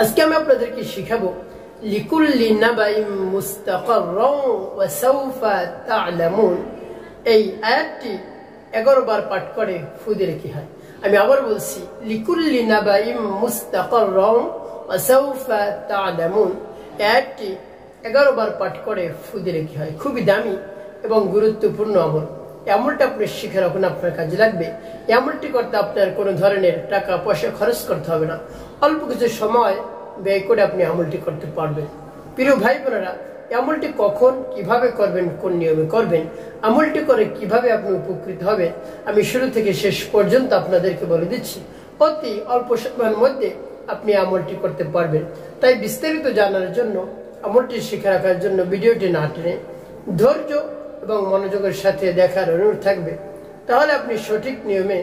আজকে আমি আপনাদেরকে শিখাবো লিকুল্লি নাবাইম মুস্তাকাররান ওয়া সাওফা তা'লামুন। এই আয়াতটি 11 বার পাঠ করে ফু দিলে কি হয়। আমি আবার বলছি, লিকুল্লি নাবাইম মুস্তাকাররান ওয়া সাওফা তা'লামুন। আয়াতটি 11 বার পাঠ করে ফু দিলে কি হয়। খুবই দামি এবং গুরুত্বপূর্ণ আমল। এই আমলটা আপনি শিখে রাখুন, আপনার কাজে লাগবে। এই আমলটি করতে আপনার কোনো ধরনের টাকা পয়সা খরচ করতে হবে না, অল্প কিছু সময় ব্যয় করে আপনি আমলটি করতে পারবেন। প্রিয় ভাই বোনেরা, এই আমলটি কখন কিভাবে করবেন, কোন নিয়মে করবেন, আমলটি করে কিভাবে আপনি উপকৃত হবেন, আমি শুরু থেকে শেষ পর্যন্ত আপনাদেরকে বলে দিচ্ছি। অতি অল্প সময়ের মধ্যে আপনি আমলটি করতে পারবেন। তাই বিস্তারিত জানার জন্য, আমলটি শিখে রাখার জন্য ভিডিওটি না টেনে ধৈর্য এবং মনোযোগের সাথে দেখার অনুরোধ থাকবে। তাহলে আপনি সঠিক নিয়মে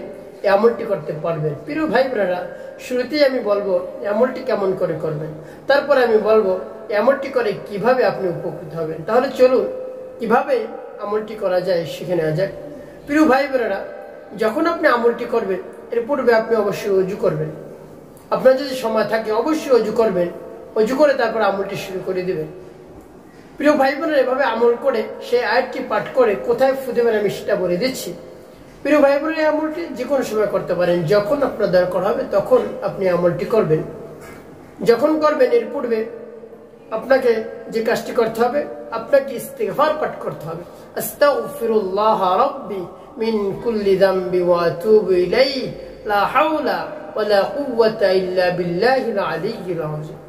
এই আমলটি করতে পারবেন। প্রিয় ভাই বোনেরা, শুরুতেই আমি বলবো আমলটি কেমন করে করবেন, তারপরে আমি বলবো আমলটি করে কিভাবে আপনি উপকৃত হবেন। তাহলে চলুন কিভাবে আমলটি করা যায় শিখে নেওয়া যাক। প্রিয় ভাই বোনেরা, যখন আপনি আমলটি করবেন এর পূর্বে আপনি অবশ্যই অজু করবেন। আপনার যদি সময় থাকে অবশ্যই অজু করবেন। অজু করে তারপর আমলটি শুরু করে দিবেন। প্রিয় ভাই বোনেরা, এভাবে আমল করে সেই আয়াতটি পাঠ করে কোথায় ফু দেবেন আমি সেটা বলে দিচ্ছি। প্রিয় ভাই বোনেরা, আমলটি যে কোনো সময় করতে পারেন। যখন আপনার দরকার হবে তখন আপনি আমলটি করবেন। যখন করবেন এর পূর্বে আপনাকে যে কাজটি করতে হবে, আপনাকে ইস্তিগফার পাঠ করতে হবে। আস্তাগফিরুল্লাহ রাব্বি মিন কুল্লি যামবি ওয়া আতুবু ইলাইহি লা হাওলা ওয়া লা কুওয়াতা ইল্লা বিল্লাহিল আলিয়্যিল আযীম।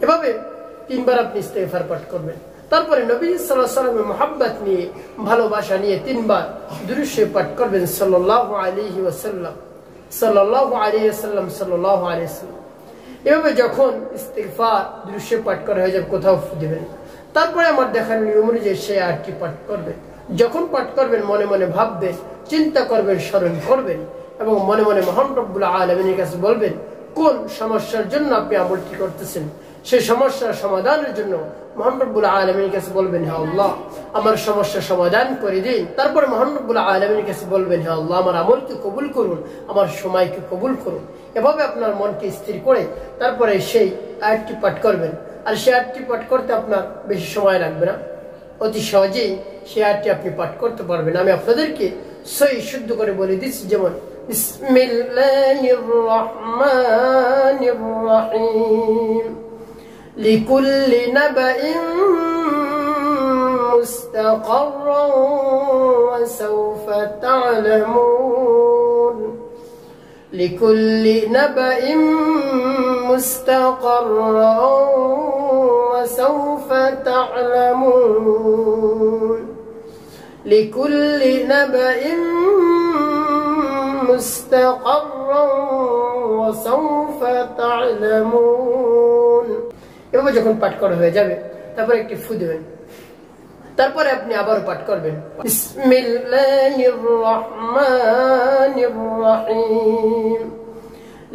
এভাবে 3 বার আপনি ইস্তিগফার পাঠ করবেন। তারপরে নবী সাল্লাল্লাহু আলাইহি ওয়াসাল্লামের মুহাব্বত নিয়ে, ভালোবাসা নিয়ে 3 বার দুরূদ শরীফ পাঠ করবেন। সাল্লাল্লাহু আলাইহি ওয়াসাল্লাম, সাল্লাল্লাহু আলাইহি ওয়াসাল্লাম, সাল্লাল্লাহু আলাইহি ওয়াসাল্লাম। এভাবে যখন ইস্তিগফার দুরূদ শরীফ পাঠ করা হয়ে যাবে, কোথাও ফু দিবেন। তারপরে আমার দেখানো নিয়ম অনুযায়ী সেই আয়াতটি পাঠ করবেন। যখন পাঠ করবেন মনে মনে ভাববেন, চিন্তা করবেন, স্মরণ করবেন এবং মনে মনে মহান রব্বুল আলামিনের কাছে বলবেন কোন সমস্যার জন্য আপনি আমলটি করতেছেন। সেই সমস্যার সমাধানের জন্য মহান রব্বুল আলামিনের কাছে বলবেন, হে আল্লাহ আমার সমস্যার সমাধান করে দিন। তারপরে মহান রব্বুল আলামিনের কাছে বলবেন, হে আল্লাহ আমার আমলকে কবুল করুন, আমার সময়কে কবুল করুন। এভাবে আপনার মনকে স্থির করে তারপরে সেই আয়াতটি পাঠ করবেন। আর সেই আয়াতটি পাঠ করতে আপনার বেশি সময় লাগবে না, অতি সহজেই সেই আয়াতটি আপনি পাঠ করতে পারবেন। আমি আপনাদেরকে সহি শুদ্ধ করে বলে দিচ্ছি, যেমন বিসমিল্লাহির রহমানির রহিম। লিকুল্লি নাবাইন মুস্তাকাররান ওয়া সাওফা তা'লামুন। লিকুল্লি নাবাইন মুস্তাকাররান ওয়া সাওফা তা'লামুন। লিকুল্লি নাবাইন মুস্তাকাররান ওয়া সাওফা তা'লামুন। এভাবে যখন পাঠ করা হয়ে যাবে তারপর একটি ফু দেবেন। তারপরে আপনি আবারও পাঠ করবেন, বিসমিল্লাহির রহমানির রহিম।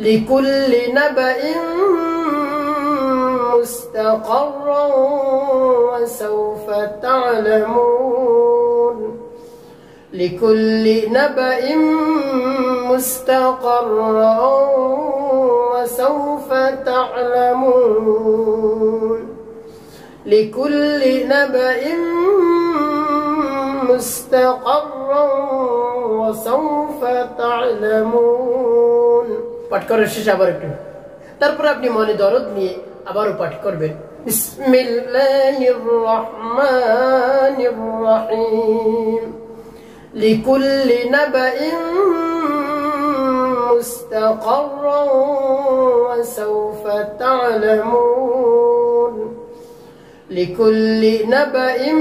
লিকুল্লি নাবাইন মুস্তাকাররান ওয়া সাওফা তা'লামুন। লিকুল্লি নাবাইন মুস্তাকাররান ওয়া সাওফা তা'লামুন। লিকুল্লি নাবাইন মুস্তাকাররান ওয়া সাওফা তা'লামুন। পাঠ করার শেষে আবার একটু, তারপরে আপনি মনে দরদ নিয়ে আবারও পাঠ করবেন, বিসমিল্লাহির রহমানির রহিম। লিকুল্লি নাবাইন মুস্তাকাররান ওয়া সাওফা তা'লামুন। লিকুল্লি নাবাইন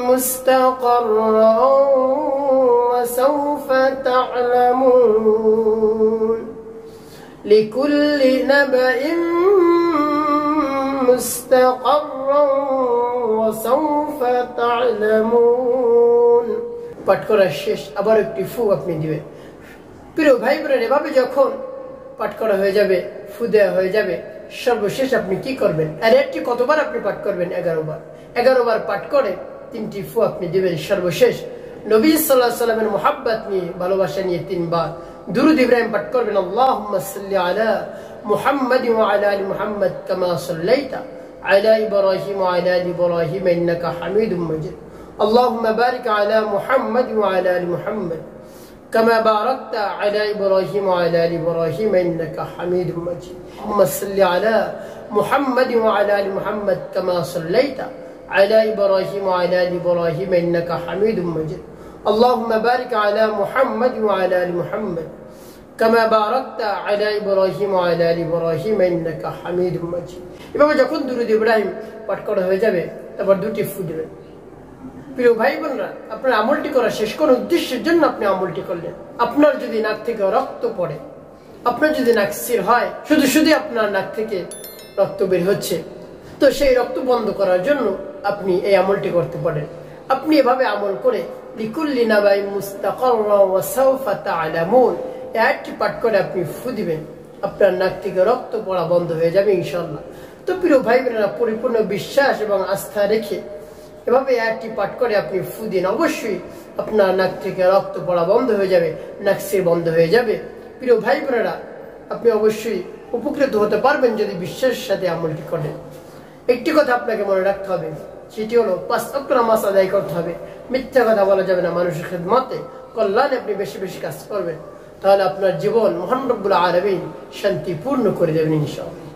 মুস্তাকাররান ওয়া সাওফা তা'লামুন। লিকুল্লি নাবাইন মুস্তাকাররান ওয়া সাওফা তা'লামুন। পাঠ করা শেষ আবার একটি ফু আপনি দিবেন। প্রিয় ভাই বোনেরা, এভাবে যখন পাঠ করা হয়ে যাবে, ফু দেওয়া হয়ে যাবে, সর্বশেষ আপনি কি করবেন, আর একটি কতবার আপনি পাঠ করবেন? 11 বার। 11 বার পাঠ করে 3টি ফু আপনি দিবেন। সর্বশেষ নবী সাল্লাল্লাহু আলাইহি ওয়াসাল্লামের মুহাব্বত নিয়ে, ভালোবাসা নিয়ে 3 বার দুরূদ ইব্রাহিম পাঠ করবেন। আল্লাহুম্মা সাল্লি আলা محمد وعلى آل محمد كما صليت على إبراهيم وعلى آل إبراهيم إنك حميد مجيد اللهم بارك على محمد وعلى آل محمد كما باركت على إبراهيم وعلى آل إبراهيم إنك حميد مجيد اللهم صل على محمد وعلى آل محمد كما صليت على إبراهيم وعلى آل إبراهيم إنك حميد مجيد اللهم بارك على محمد وعلى آل محمد كما باركت على إبراهيم وعلى آل إبراهيم إنك حميد مجيد এভাবে যখন দুরূদ ইব্রাহিম পাঠ করা হয়ে যাবে তারপর দুটি ফু দিবেন প্রিয় ভাই বোনরা আপনার আমলটি করা শেষ কোন উদ্দেশ্যের জন্য আপনি আমলটি করলেন আপনার যদি নাক থেকে রক্ত পড়ে আপনার যদি নাক স্থির হয় শুধু শুধু আপনার নাক থেকে রক্ত বের হচ্ছে তো সেই রক্ত বন্ধ করার জন্য আপনি এই আমলটি করতে পারেন আপনি এভাবে আমল করে লিকুল্লি নাবাই মুস্তাকাররা ওয়া সাওফা তা'লামুন আয়াতটি পাঠ করে আপনি ফু দিবেন আপনার নাক থেকে রক্ত পড়া বন্ধ হয়ে যাবে ইনশাআল্লাহ তো প্রিয় ভাই বোনেরা পরিপূর্ণ বিশ্বাস এবং আস্থা রেখে এভাবে আয়াতটি পাঠ করে আপনি ফু দিন অবশ্যই আপনার নাক থেকে রক্ত পড়া বন্ধ হয়ে যাবে নাক স্থির বন্ধ হয়ে যাবে প্রিয় ভাই বোনেরা আপনি অবশ্যই উপকৃত হতে পারবেন যদি বিশ্বাসের সাথে আমলটি করেন একটি কথা আপনাকে মনে রাখতে হবে সেটি হলো 5 ওয়াক্ত নামাজ আদায় করতে হবে মিথ্যা কথা বলা যাবে না মানুষের খিদমতে কল্যাণে আপনি বেশি বেশি কাজ করবেন তাহলে আপনার জীবন মহান রব্বুল আলামিন শান্তিপূর্ণ করে দেবেন ইনশাআল্লাহ।